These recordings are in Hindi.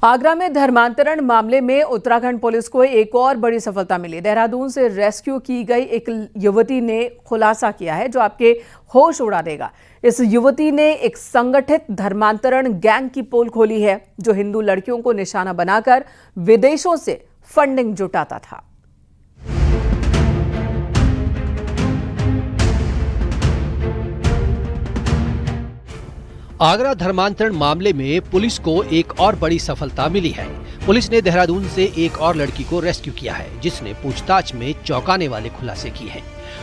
आगरा में धर्मांतरण मामले में उत्तराखंड पुलिस को एक और बड़ी सफलता मिली। देहरादून से रेस्क्यू की गई एक युवती ने खुलासा किया है जो आपके होश उड़ा देगा। इस युवती ने एक संगठित धर्मांतरण गैंग की पोल खोली है जो हिंदू लड़कियों को निशाना बनाकर विदेशों से फंडिंग जुटाता था। आगरा धर्मांतरण मामले में पुलिस को एक और बड़ी सफलता मिली है। पुलिस ने देहरादून से एक और लड़की को रेस्क्यू किया है जिसने पूछताछ में चौंकाने वाले खुलासे किए हैं।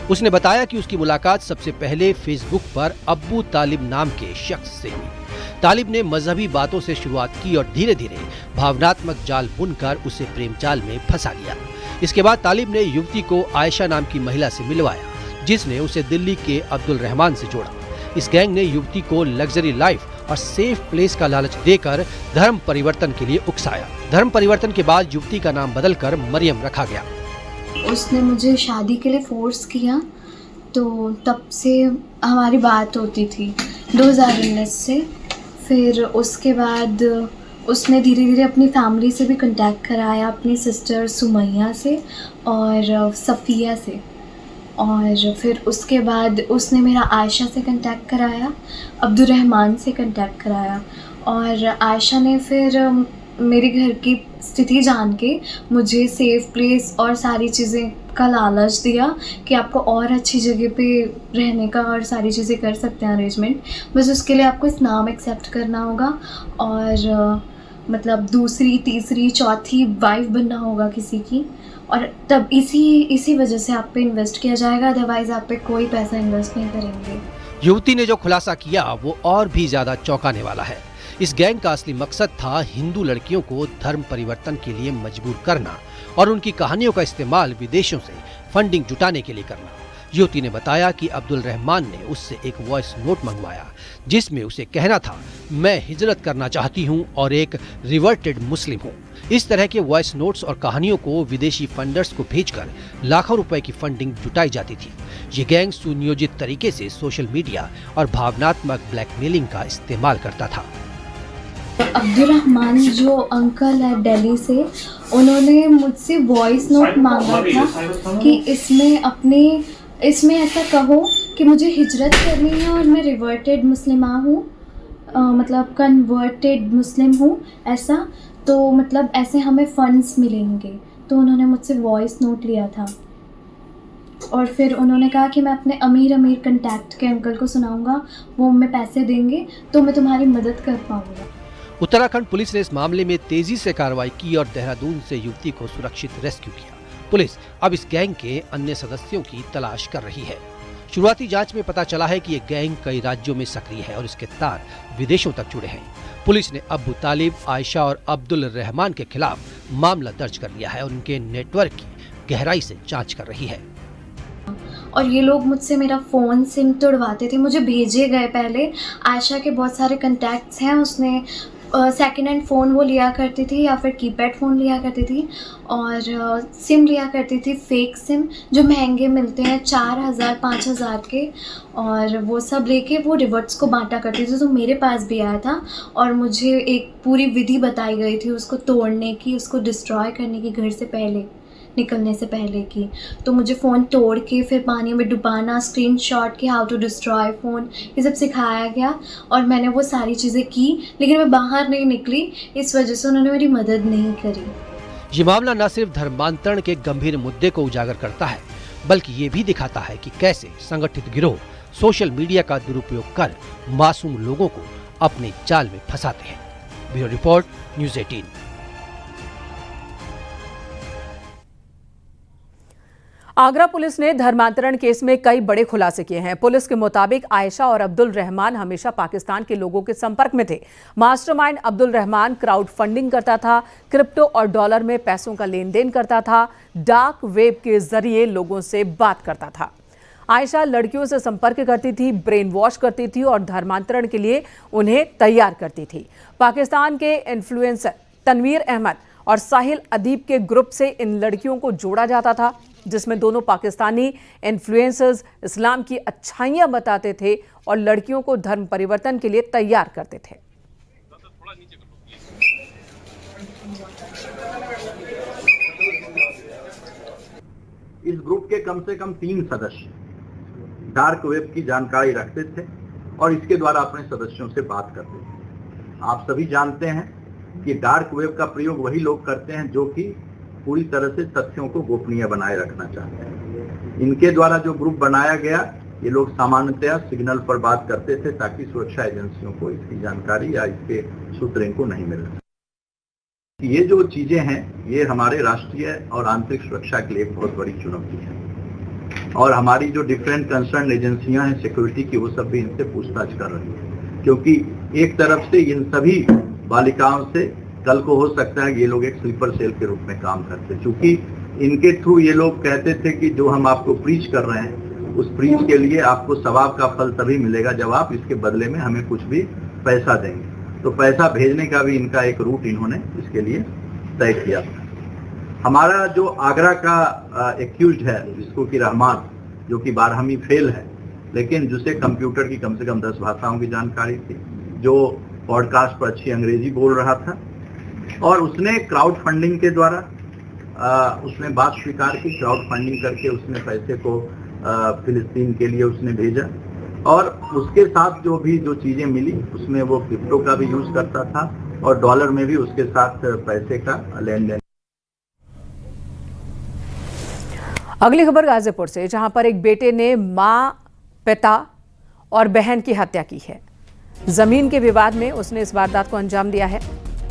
उसने बताया कि उसकी मुलाकात सबसे पहले फेसबुक पर अब्बू तालिब नाम के शख्स से हुई। तालिब ने मजहबी बातों से शुरुआत की और धीरे धीरे भावनात्मक जाल बुनकर उसे प्रेम जाल में फंसा लिया। इसके बाद तालिब ने युवती को आयशा नाम की महिला से मिलवाया जिसने उसे दिल्ली के अब्दुल रहमान से जोड़ा। इस गैंग ने युवती को लग्जरी लाइफ और सेफ प्लेस का लालच देकर धर्म परिवर्तन के लिए उकसाया। धर्म परिवर्तन के बाद युवती का नाम बदलकर मरियम रखा गया। उसने मुझे शादी के लिए फोर्स किया, तो तब से हमारी बात होती थी 2019 से। फिर उसके बाद उसने धीरे धीरे अपनी फैमिली से भी कांटेक्ट कराया, अपनी सिस्टर सुमैया से और सफ़िया से। और फिर उसके बाद उसने मेरा आयशा से कांटेक्ट कराया, अब्दुल रहमान से कांटेक्ट कराया। और आयशा ने फिर मेरे घर की स्थिति जान के मुझे सेफ़ प्लेस और सारी चीज़ें का लालच दिया कि आपको और अच्छी जगह पे रहने का और सारी चीज़ें कर सकते हैं अरेंजमेंट, बस उसके लिए आपको इस नाम एक्सेप्ट करना होगा और मतलब दूसरी तीसरी चौथी वाइफ बनना होगा किसी की, और तब इसी वजह से आप पे इन्वेस्ट किया जाएगा, अदरवाइज आप पे कोई पैसा इन्वेस्ट नहीं करेंगे। युवती ने जो खुलासा किया वो और भी ज्यादा चौंकाने वाला है। इस गैंग का असली मकसद था हिंदू लड़कियों को धर्म परिवर्तन के लिए मजबूर करना और उनकी कहानियों का इस्तेमाल विदेशों से फंडिंग जुटाने के लिए करना। युवती ने बताया कि अब्दुल रहमान ने उससे एक वॉइस नोट मंगवाया जिसमें उसे कहना था, मैं हिजरत करना चाहती हूं और एक रिवर्टेड मुस्लिम हूं। इस तरह के वॉइस नोट्स और कहानियों को विदेशी फंडर्स को भेजकर लाखों रुपए की फंडिंग जुटाई जाती थी। ये गैंग सुनियोजित तरीके से सोशल मीडिया और भावनात्मक ब्लैकमेलिंग का इस्तेमाल करता था। अब्दुल रहमान जो अंकल है दिल्ली से, उन्होंने मुझसे वॉइस नोट मांगा था कि इसमें ऐसा कहो कि मुझे हिजरत करनी है और मैं रिवर्टेड मुस्लिमा हूँ, मतलब कन्वर्टेड मुस्लिम हूँ ऐसा, तो मतलब ऐसे हमें फंड्स मिलेंगे। तो उन्होंने मुझसे वॉइस नोट लिया था और फिर उन्होंने कहा कि मैं अपने अमीर कंटैक्ट के अंकल को सुनाऊंगा, वो हमें पैसे देंगे तो मैं तुम्हारी मदद कर पाऊंगा। उत्तराखंड पुलिस ने इस मामले में तेजी से कार्रवाई की और देहरादून से युवती को सुरक्षित रेस्क्यू किया। पुलिस अब इस गैंग के अन्य सदस्यों की तलाश कर रही है। शुरुआती जांच में पता चला है कि ये गैंग कई राज्यों में सक्रिय है और इसके तार विदेशों तक जुड़े हैं। पुलिस ने अब्बू तालिब, आयशा और अब्दुल रहमान के खिलाफ मामला दर्ज कर लिया है और उनके नेटवर्क की गहराई से जांच कर रही है। और ये लोग मुझसे मेरा फ़ोन सिम तोड़वाते थे, मुझे भेजे गए। पहले आयशा के बहुत सारे कॉन्टैक्ट्स हैं, उसने सेकेंड हैंड फ़ोन वो लिया करती थी या फिर कीपैड फ़ोन लिया करती थी और सिम लिया करती थी, फेक सिम जो महंगे मिलते हैं 4000 5000 के, और वो सब लेके वो रिवर्ट्स को बांटा करती थी। तो मेरे पास भी आया था और मुझे एक पूरी विधि बताई गई थी उसको तोड़ने की, उसको डिस्ट्रॉय करने की, घर से पहले निकलने से पहले की। तो मुझे फ़ोन तोड़ के फिर पानी में डुबाना, स्क्रीनशॉट के हाउ टू डिस्ट्रॉय फ़ोन, ये सब सिखाया गया और मैंने वो सारी चीज़ें की, लेकिन मैं बाहर नहीं निकली, इस वजह से उन्होंने मेरी मदद नहीं करी। ये मामला न सिर्फ धर्मांतरण के गंभीर मुद्दे को उजागर करता है बल्कि ये भी दिखाता है कि कैसे संगठित गिरोह सोशल मीडिया का दुरुपयोग कर मासूम लोगों को अपने जाल में फंसाते हैं। Bureau report, news 18। Agra police ने धर्मांतरण केस में कई बड़े खुलासे किए हैं। पुलिस के मुताबिक आयशा और अब्दुल रहमान हमेशा पाकिस्तान के लोगों के संपर्क में थे। Mastermind Abdul Rahman crowd funding करता था, क्रिप्टो और डॉलर में पैसों का लेन देन करता था, डार्क वेब के जरिए लोगों से बात करता था। आयशा लड़कियों से संपर्क करती थी, ब्रेन वॉश करती थी और धर्मांतरण के लिए उन्हें तैयार करती थी। पाकिस्तान के इन्फ्लुएंसर तनवीर अहमद और साहिल अदीब के ग्रुप से इन लड़कियों को जोड़ा जाता था जिसमें दोनों पाकिस्तानी इन्फ्लुएंसर्स इस्लाम की अच्छाइयां बताते थे और लड़कियों को धर्म परिवर्तन के लिए तैयार करते थे। इस ग्रुप के कम से कम 3 सदस्य डार्क वेब की जानकारी रखते थे और इसके द्वारा अपने सदस्यों से बात करते थे। आप सभी जानते हैं कि डार्क वेब का प्रयोग वही लोग करते हैं जो कि पूरी तरह से तथ्यों को गोपनीय बनाए रखना चाहते हैं। इनके द्वारा जो ग्रुप बनाया गया, ये लोग सामान्यतया सिग्नल पर बात करते थे ताकि सुरक्षा एजेंसियों को इसकी जानकारी या इसके सूत्र इनको नहीं मिल सके। ये जो चीजें हैं, ये हमारे राष्ट्रीय और आंतरिक सुरक्षा के लिए एक बहुत बड़ी चुनौती है और हमारी जो डिफरेंट कंसर्न एजेंसियां हैं सिक्योरिटी की, वो सब भी इनसे पूछताछ कर रही है, क्योंकि एक तरफ से इन सभी बालिकाओं से कल को हो सकता है कि ये लोग एक स्लीपर सेल के रूप में काम करते हैं, क्योंकि इनके थ्रू ये लोग कहते थे कि जो हम आपको प्रीच कर रहे हैं उस प्रीच के लिए आपको सवाब का फल तभी मिलेगा जब आप इसके बदले में हमें कुछ भी पैसा देंगे। तो पैसा भेजने का भी इनका एक रूट इन्होंने इसके लिए तय किया था। हमारा जो आगरा का एक्यूज्ड है, जिसको कि रहमान, जो कि 12वीं फेल है, लेकिन जिसे कंप्यूटर की कम से कम 10 भाषाओं की जानकारी थी, जो पॉडकास्ट पर अच्छी अंग्रेजी बोल रहा था और उसने क्राउड फंडिंग के द्वारा उसने बात स्वीकार की। क्राउड फंडिंग करके उसने पैसे को फिलिस्तीन के लिए उसने भेजा और उसके साथ जो चीजें मिली उसमें वो क्रिप्टो का भी यूज करता था और डॉलर में भी उसके साथ पैसे का लेन देन। अगली खबर गाजीपुर से, जहां पर एक बेटे ने मां, पिता और बहन की हत्या की है। जमीन के विवाद में उसने इस वारदात को अंजाम दिया है।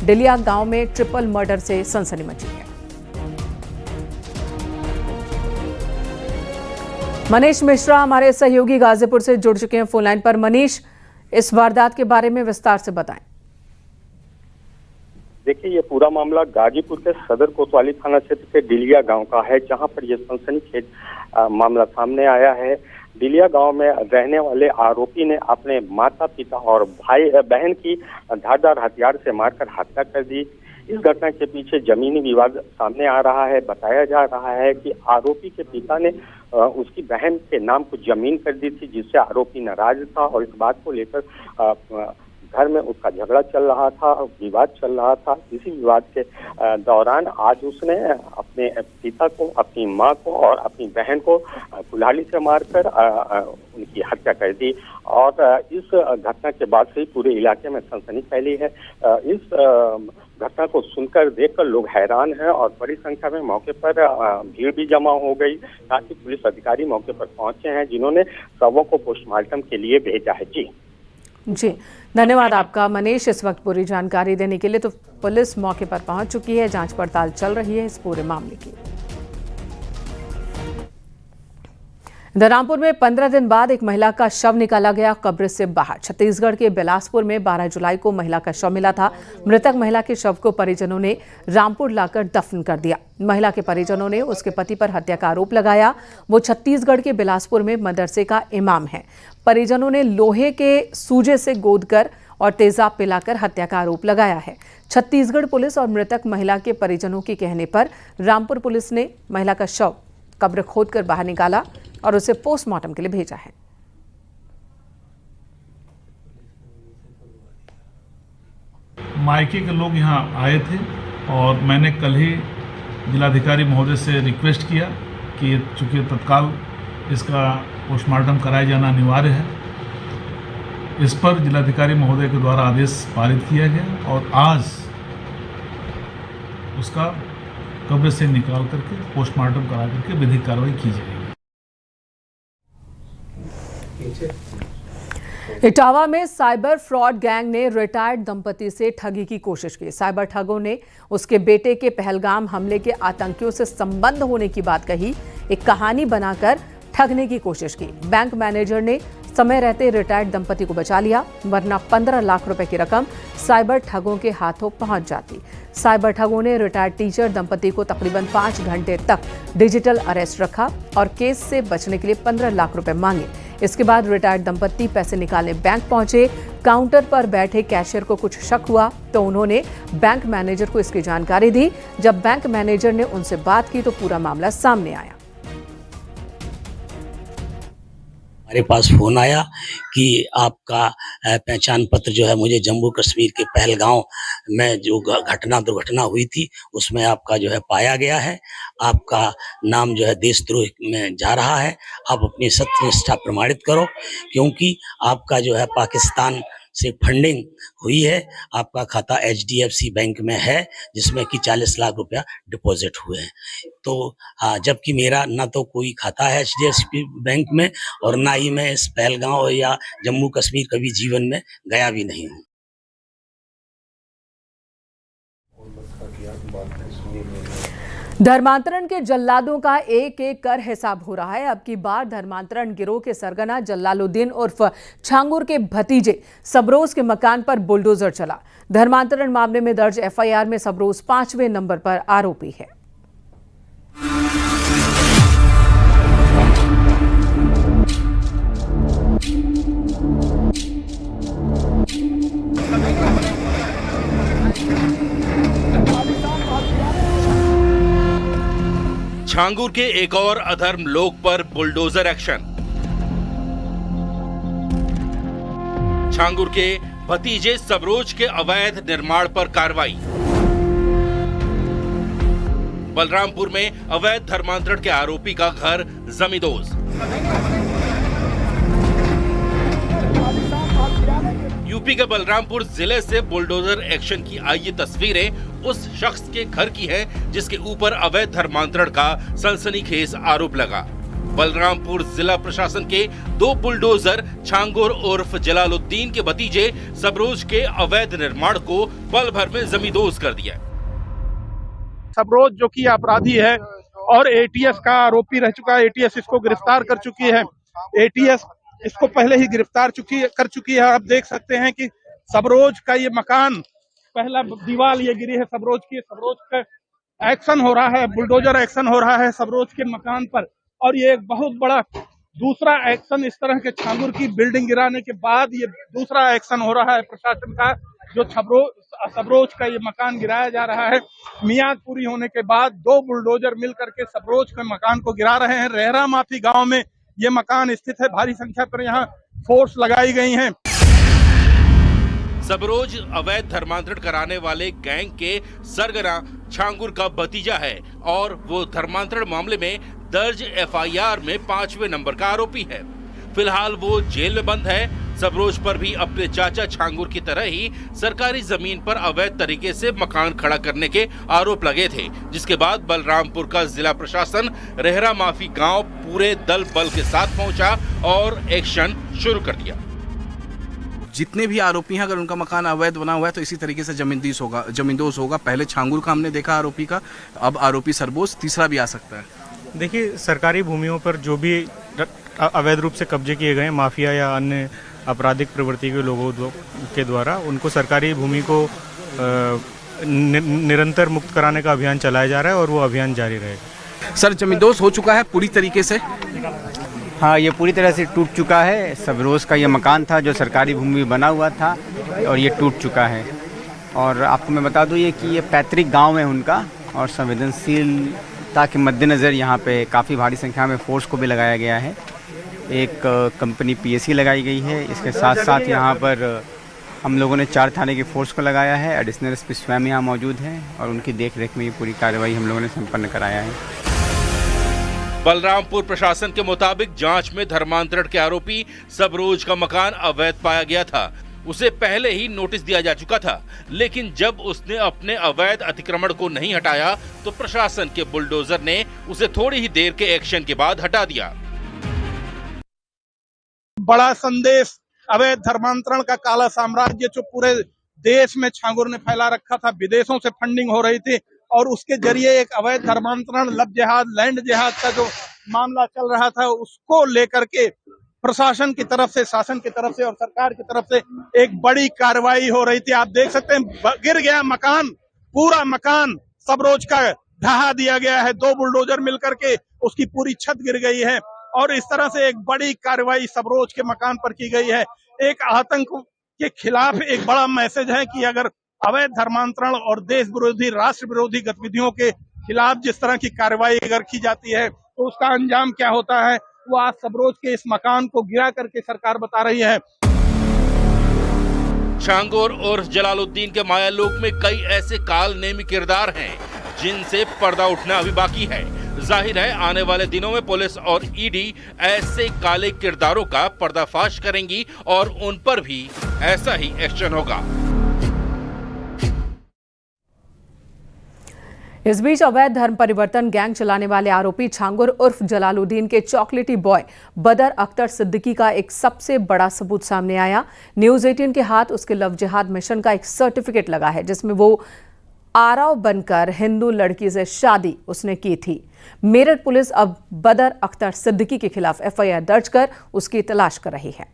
डिलिया गांव में ट्रिपल मर्डर से सनसनी मची है। मनीष मिश्रा हमारे सहयोगी गाजीपुर से जुड़ चुके हैं फोन लाइन पर। मनीष, इस वारदात के बारे में विस्तार से बताएं। देखिए, ये पूरा मामला गाजीपुर के सदर कोतवाली थाना क्षेत्र के डिलिया गांव का है, जहां पर यह सनसनीखेज मामला सामने आया है। डिलिया गांव में रहने वाले आरोपी ने अपने माता पिता और भाई बहन की धारदार हथियार से मारकर हत्या कर दी। इस घटना के पीछे जमीनी विवाद सामने आ रहा है। बताया जा रहा है कि आरोपी के पिता ने उसकी बहन के नाम कुछ जमीन कर दी थी, जिससे आरोपी नाराज था और इस बात को लेकर घर में उसका झगड़ा चल रहा था, विवाद चल रहा था। इसी विवाद के दौरान आज उसने अपने पिता को, अपनी मां को और अपनी बहन को कुल्हाड़ी से मारकर उनकी हत्या कर दी और इस घटना के बाद से ही पूरे इलाके में सनसनी फैली है। इस घटना को सुनकर, देखकर लोग हैरान हैं और बड़ी संख्या में मौके पर भीड़ भी जमा हो गई। साथ ही पुलिस अधिकारी मौके पर पहुंचे हैं, जिन्होंने शवों को पोस्टमार्टम के लिए भेजा है। जी, धन्यवाद आपका मनीष, इस वक्त पूरी जानकारी देने के लिए। तो पुलिस मौके पर पहुंच चुकी है, जांच पड़ताल चल रही है इस पूरे मामले की। रामपुर में 15 दिन बाद एक महिला का शव निकाला गया कब्र से बाहर। छत्तीसगढ़ के बिलासपुर में 12 जुलाई को महिला का शव मिला था। मृतक महिला के शव को परिजनों ने रामपुर लाकर दफन कर दिया। महिला के परिजनों ने उसके पति पर हत्या का आरोप लगाया। वो छत्तीसगढ़ के बिलासपुर में मदरसे का इमाम है। परिजनों ने लोहे के सूजे से गोदकर और तेजाब पिलाकर हत्या का आरोप लगाया है। छत्तीसगढ़ पुलिस और मृतक महिला के परिजनों के कहने पर रामपुर पुलिस ने महिला का शव कब्र खोदकर बाहर निकाला और उसे पोस्टमार्टम के लिए भेजा है। मायके के लोग यहाँ आए थे और मैंने कल ही जिलाधिकारी महोदय से रिक्वेस्ट किया कि चूँकि तत्काल इसका पोस्टमार्टम कराया जाना अनिवार्य है, इस पर जिलाधिकारी महोदय के द्वारा आदेश पारित किया गया और आज उसका कब्र से निकाल करके पोस्टमार्टम करा करके विधिक कार्रवाई की जाएगी। इटावा में साइबर फ्रॉड गैंग ने रिटायर्ड दंपति से ठगी की कोशिश की। साइबर ठगों ने उसके बेटे के पहलगाम हमले के आतंकियों से संबंध होने की बात कही, एक कहानी बनाकर ठगने की कोशिश की। बैंक मैनेजर ने समय रहते रिटायर्ड दंपति को बचा लिया, वरना 15 लाख रुपए की रकम साइबर ठगों के हाथों पहुंच जाती। साइबर ठगों ने रिटायर्ड टीचर दंपति को तकरीबन 5 घंटे तक डिजिटल अरेस्ट रखा और केस से बचने के लिए 15 लाख रुपए मांगे। इसके बाद रिटायर्ड दंपति पैसे निकालने बैंक पहुंचे। काउंटर पर बैठे कैशियर को कुछ शक हुआ तो उन्होंने बैंक मैनेजर को इसकी जानकारी दी। जब बैंक मैनेजर ने उनसे बात की तो पूरा मामला सामने आया। हमारे पास फोन आया कि आपका पहचान पत्र जो है मुझे जम्मू कश्मीर के पहलगांव में जो दुर्घटना हुई थी उसमें आपका जो है पाया गया है। आपका नाम जो है देशद्रोह में जा रहा है। आप अपनी सत्यनिष्ठा प्रमाणित करो, क्योंकि आपका जो है पाकिस्तान से फंडिंग हुई है। आपका खाता HDFC बैंक में है, जिसमें कि 40 लाख रुपया डिपॉजिट हुए हैं। तो जबकि मेरा ना तो कोई खाता है HDFC बैंक में और ना ही मैं इस पहलगांव या जम्मू कश्मीर कभी जीवन में गया भी नहीं हूँ। धर्मांतरण के जल्लादों का एक एक कर हिसाब हो रहा है। अब की बार धर्मांतरण गिरोह के सरगना जलालुद्दीन उर्फ छांगुर के भतीजे सबरोज के मकान पर बुलडोजर चला। धर्मांतरण मामले में दर्ज FIR में सबरोज 5वें नंबर पर आरोपी है। छांगुर के एक और अधर्म लोक पर बुलडोजर एक्शन। छांगुर के भतीजे सबरोज के अवैध निर्माण पर कार्रवाई। बलरामपुर में अवैध धर्मांतरण के आरोपी का घर जमींदोज। यूपी के बलरामपुर जिले से बुलडोजर एक्शन की आई ये तस्वीरें उस शख्स के घर की हैं जिसके ऊपर अवैध धर्मांतरण का सनसनीखेज आरोप लगा। बलरामपुर जिला प्रशासन के 2 बुलडोजर छांगुर उर्फ जलालुद्दीन के भतीजे सबरोज के अवैध निर्माण को पल भर में जमींदोज कर दिया। सबरोज जो कि अपराधी है और ATS का आरोपी रह चुका है, ATS इसको गिरफ्तार कर चुकी है। ATS इसको पहले ही गिरफ्तार कर चुकी है। आप देख सकते हैं कि सबरोज का ये मकान, पहला दीवार ये गिरी है सबरोज की। सबरोज का एक्शन हो रहा है, बुलडोजर एक्शन हो रहा है सबरोज के मकान पर। और ये एक बहुत बड़ा दूसरा एक्शन इस तरह के छांगुर की बिल्डिंग गिराने के बाद ये दूसरा एक्शन हो रहा है प्रशासन का, जो सबरोज का ये मकान गिराया जा रहा है। मियाद पूरी होने के बाद 2 बुलडोजर मिल करके सबरोज के मकान को गिरा रहे हैं। रहरा माफी गांव में ये मकान स्थित है। भारी संख्या पर यहाँ फोर्स लगाई गई हैं। सबरोज अवैध धर्मांतरण कराने वाले गैंग के सरगना छांगुर का भतीजा है और वो धर्मांतरण मामले में दर्ज FIR में 5वें नंबर का आरोपी है। फिलहाल वो जेल में बंद है। सबरोज पर भी अपने चाचा छांगुर की तरह ही सरकारी जमीन पर अवैध तरीके से मकान खड़ा करने के आरोप लगे थे, जिसके बाद बलरामपुर का जिला प्रशासन रहरा माफी गांव पूरे दल बल के साथ पहुंचा और एक्शन शुरू कर दिया। जितने भी आरोपी हैं, अगर उनका मकान अवैध बना हुआ है तो इसी तरीके से जमींदोज होगा। पहले छांगुर का हमने देखा आरोपी का, अब आरोपी सरबोज तीसरा भी आ सकता है। देखिए, सरकारी भूमियों पर जो भी अवैध रूप से कब्जे किए गए माफिया या अन्य आपराधिक प्रवृत्ति के लोगों के द्वारा, उनको सरकारी भूमि को निरंतर मुक्त कराने का अभियान चलाया जा रहा है और वो अभियान जारी रहेगा। सर, जमींदोज हो चुका है पूरी तरीके से? हाँ, ये पूरी तरह से टूट चुका है। सबरोज का ये मकान था जो सरकारी भूमि बना हुआ था और ये टूट चुका है। और आपको मैं बता दूँ ये कि ये पैतृक गांव है उनका, और संवेदनशीलता के मद्देनज़र यहाँ पे काफ़ी भारी संख्या में फोर्स को भी लगाया गया है। एक कंपनी PSC लगाई गई है। इसके साथ साथ यहाँ पर हम लोगों ने 4 थाने की फोर्स को लगाया है। एडिशनल SP स्वयं यहाँ मौजूद हैं और उनकी देखरेख में ये पूरी कार्रवाई हम लोगों ने संपन्न कराया है। बलरामपुर प्रशासन के मुताबिक जांच में धर्मांतरण के आरोपी सबरोज का मकान अवैध पाया गया था। उसे पहले ही नोटिस दिया जा चुका था, लेकिन जब उसने अपने अवैध अतिक्रमण को नहीं हटाया तो प्रशासन के बुलडोजर ने उसे थोड़ी ही देर के एक्शन के बाद हटा दिया। बड़ा संदेश, अवैध धर्मांतरण का काला साम्राज्य जो पूरे देश में छांगुर ने फैला रखा था, विदेशों से फंडिंग हो रही थी और उसके जरिए एक अवैध धर्मांतरण, लब जिहाद, लैंड जिहाद का जो मामला चल रहा था, उसको लेकर के प्रशासन की तरफ से, शासन की तरफ से और सरकार की तरफ से एक बड़ी कार्रवाई हो रही थी। आप देख सकते हैं गिर गया मकान, पूरा मकान सबरोज का ढहा दिया गया है। 2 बुलडोजर मिलकर के उसकी पूरी छत गिर गई है और इस तरह से एक बड़ी कार्रवाई सबरोज के मकान पर की गई है। एक आतंक के खिलाफ एक बड़ा मैसेज है कि अगर अवैध धर्मांतरण और देश विरोधी, राष्ट्र विरोधी गतिविधियों के खिलाफ जिस तरह की कार्रवाई अगर की जाती है तो उसका अंजाम क्या होता है, वो आज सबरोज के इस मकान को गिरा करके सरकार बता रही है। छांगुर और जलालुद्दीन के मायालोक में कई ऐसे काल नेमी किरदार हैं जिनसे पर्दा उठना अभी बाकी है। जाहिर है आने वाले दिनों में पुलिस और ईडी ऐसे काले किरदारों का पर्दाफाश करेंगी और उन पर भी ऐसा ही एक्शन होगा। इस बीच अवैध धर्म परिवर्तन गैंग चलाने वाले आरोपी छांगुर उर्फ जलालुद्दीन के चॉकलेटी बॉय बदर अख्तर सिद्दीकी का एक सबसे बड़ा सबूत सामने आया। न्यूज़ 18 के हाथ उसके लव जिहाद मिशन का एक सर्टिफिकेट लगा है जिसमें वो आरव बनकर हिंदू लड़की से शादी उसने की थी। मेरठ पुलिस अब बदर अख्तर सिद्दीकी के खिलाफ एफआईआर दर्ज कर उसकी तलाश कर रही है।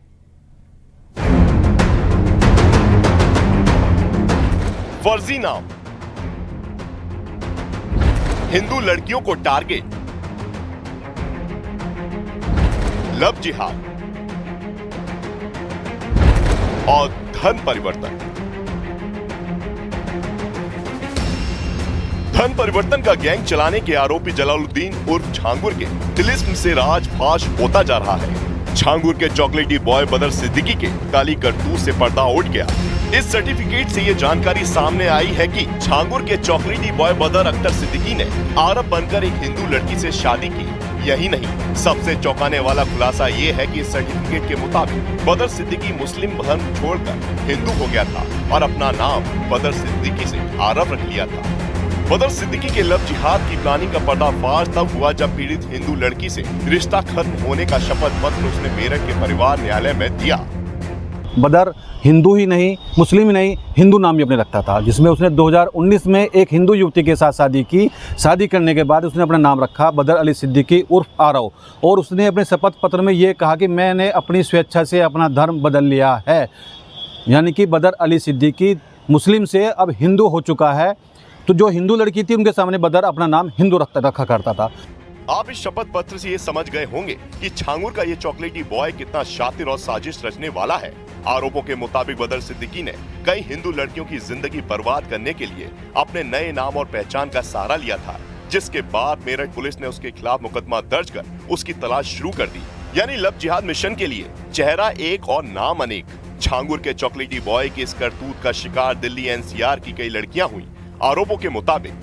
फर्जी नाम, हिंदू लड़कियों को टारगेट, लव जिहाद और धन परिवर्तन। धन परिवर्तन का गैंग चलाने के आरोपी जलालुद्दीन उर्फ छांगुर के तिलिस्म से राज फाश होता जा रहा है। छांगुर के चॉकलेटी बॉय बदर सिद्दीकी के काली करतूत से पर्दा उठ गया। इस सर्टिफिकेट से ये जानकारी सामने आई है कि छांगुर के चॉकलेटी बॉय बदर अख्तर सिद्दीकी ने आरब बनकर एक हिंदू लड़की से शादी की। यही नहीं, सबसे चौंकाने वाला खुलासा ये है कि इस सर्टिफिकेट के मुताबिक बदर सिद्दीकी मुस्लिम धर्म छोड़कर हिंदू हो गया था और अपना नाम बदर सिद्दीकी से आरब रख लिया था। बदर सिद्दीकी के लव जिहाद की प्लानिंग का पर्दाफाश तब हुआ जब पीड़ित हिंदू लड़की से रिश्ता खत्म होने का शपथ पत्र उसने मेरठ के परिवार न्यायालय में दिया। बदर हिंदू ही नहीं, मुस्लिम ही नहीं, हिंदू नाम भी अपने रखता था, जिसमें उसने 2019 में एक हिंदू युवती के साथ शादी की। शादी करने के बाद उसने अपना नाम रखा बदर अली सिद्दीकी उर्फ आरव और उसने अपने शपथ पत्र में ये कहा कि मैंने अपनी स्वेच्छा से अपना धर्म बदल लिया है। यानी कि बदर अली सिद्दीकी मुस्लिम से अब हिंदू हो चुका है। तो जो हिंदू लड़की थी उनके सामने बदर अपना नाम हिंदू रखा करता था। आप इस शपथ पत्र से ये समझ गए होंगे कि छांगुर का ये चॉकलेटी बॉय कितना शातिर और साजिश रचने वाला है। आरोपों के मुताबिक बदर सिद्दीकी ने कई हिंदू लड़कियों की जिंदगी बर्बाद करने के लिए अपने नए नाम और पहचान का सहारा लिया था, जिसके बाद मेरठ पुलिस ने उसके खिलाफ मुकदमा दर्ज कर उसकी तलाश शुरू कर दी। यानी लव जिहाद मिशन के लिए चेहरा एक और नाम अनेक। छांगुर के चॉकलेटी बॉय के इस करतूत का शिकार दिल्ली एनसीआर की कई लड़कियां हुई। आरोपों के मुताबिक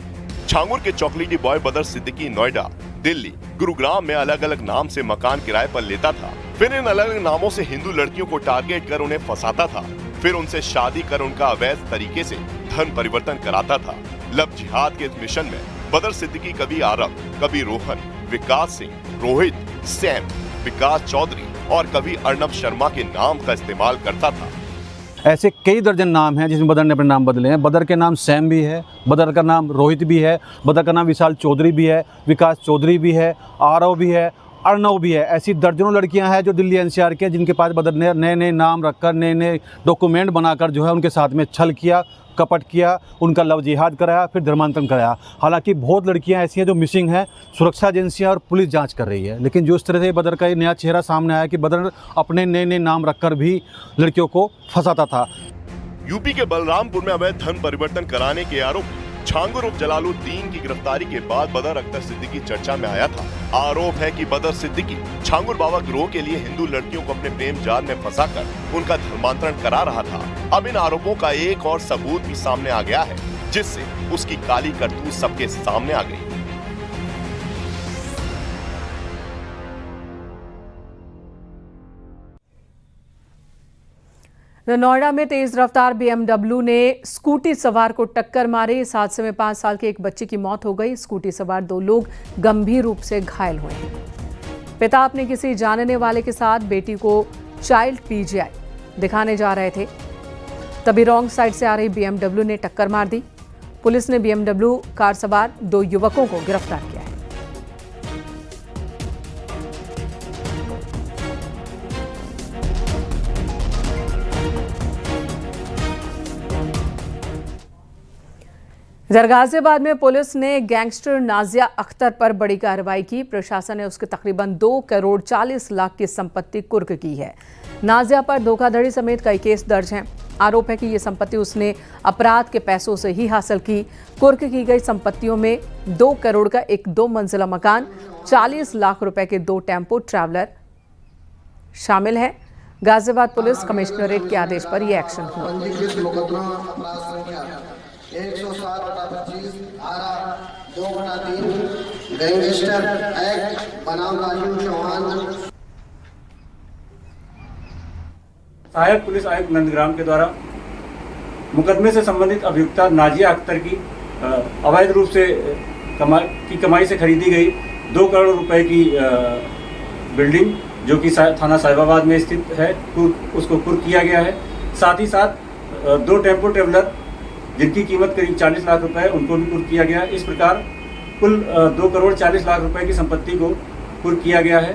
छांगुर के चॉकलेटी बॉय बदर सिद्दीकी नोएडा, दिल्ली, गुरुग्राम में अलग अलग नाम से मकान किराए पर लेता था। फिर इन अलग अलग नामों से हिंदू लड़कियों को टारगेट कर उन्हें फंसाता था। फिर उनसे शादी कर उनका अवैध तरीके से धन परिवर्तन कराता था। लव जिहाद के इस मिशन में बदर सिद्दीकी कभी आरब, कभी रोहन, विकास सिंह, रोहित, सैम, विकास चौधरी और कभी अर्नब शर्मा के नाम का इस्तेमाल करता था। ऐसे कई दर्जन नाम हैं जिसमें बदर ने अपने नाम बदले हैं। बदर के नाम सैम भी है, बदर का नाम रोहित भी है, बदर का नाम विशाल चौधरी भी है, विकास चौधरी भी है, आरव भी है, अर्नव भी है। ऐसी दर्जनों लड़कियां हैं जो दिल्ली एनसीआर के जिनके पास बदर ने नए नए नाम रखकर नए नए डॉक्यूमेंट बनाकर जो है उनके साथ में छल किया, कपट किया, उनका लव जिहाद कराया, फिर धर्मांतरण कराया। हालांकि बहुत लड़कियां ऐसी हैं जो मिसिंग हैं, सुरक्षा एजेंसियां और पुलिस जांच कर रही है। लेकिन जो इस तरह से बदर का ये नया चेहरा सामने आया कि बदर अपने नए नए नाम रखकर भी लड़कियों को फंसाता था। यूपी के बलरामपुर में अवैध धन परिवर्तन कराने के आरोपी छांगुर उर्फ जलालुद्दीन की गिरफ्तारी के बाद बदर अख्तर सिद्दीकी चर्चा में आया था। आरोप है कि बदर सिद्दीकी छांगुर बाबा गिरोह के लिए हिंदू लड़कियों को अपने प्रेम जाल में फंसाकर उनका धर्मांतरण करा रहा था। अब इन आरोपों का एक और सबूत भी सामने आ गया है, जिससे उसकी काली करतूत सबके सामने आ गई। नोएडा में तेज रफ्तार BMW ने स्कूटी सवार को टक्कर मारी। इस हादसे में 5 साल के एक बच्चे की मौत हो गई। स्कूटी सवार 2 लोग गंभीर रूप से घायल हुए हैं। पिता अपने किसी जानने वाले के साथ बेटी को चाइल्ड PGI दिखाने जा रहे थे, तभी रॉन्ग साइड से आ रही BMW ने टक्कर मार दी। पुलिस ने BMW कार सवार 2 युवकों को गिरफ्तार किया है। इधर गाजियाबाद में पुलिस ने गैंगस्टर नाजिया अख्तर पर बड़ी कार्रवाई की। प्रशासन ने उसके तकरीबन 2 करोड़ 40 लाख की संपत्ति कुर्क की है। नाजिया पर धोखाधड़ी समेत कई केस दर्ज हैं। आरोप है कि ये संपत्ति उसने अपराध के पैसों से ही हासिल की। कुर्क की गई संपत्तियों में 2 करोड़ का एक 2 मंजिला मकान, 40 लाख रुपए के 2 टेम्पो ट्रैवलर शामिल है। गाजियाबाद पुलिस कमिश्नरेट के आदेश पर यह एक्शन हुआ। 107/25 धारा 2/3 गैंगस्टर एक्ट बनाम राजीव चौहान। सहायक पुलिस आयुक्त नंदग्राम के द्वारा मुकदमे से संबंधित अभियुक्ता नाजिया अख्तर की अवैध रूप से कमाई से खरीदी गई 2 करोड़ रुपए की बिल्डिंग जो कि थाना साहिबाबाद में स्थित है, उसको कुर्क किया गया है। साथ ही साथ 2 टेम्पो ट्रेवलर जिनकी कीमत करीब 40 लाख रुपए है, उनको भी कुर्क किया गया। इस प्रकार कुल 2 करोड़ 40 लाख रुपए की संपत्ति को कुर्क किया गया है।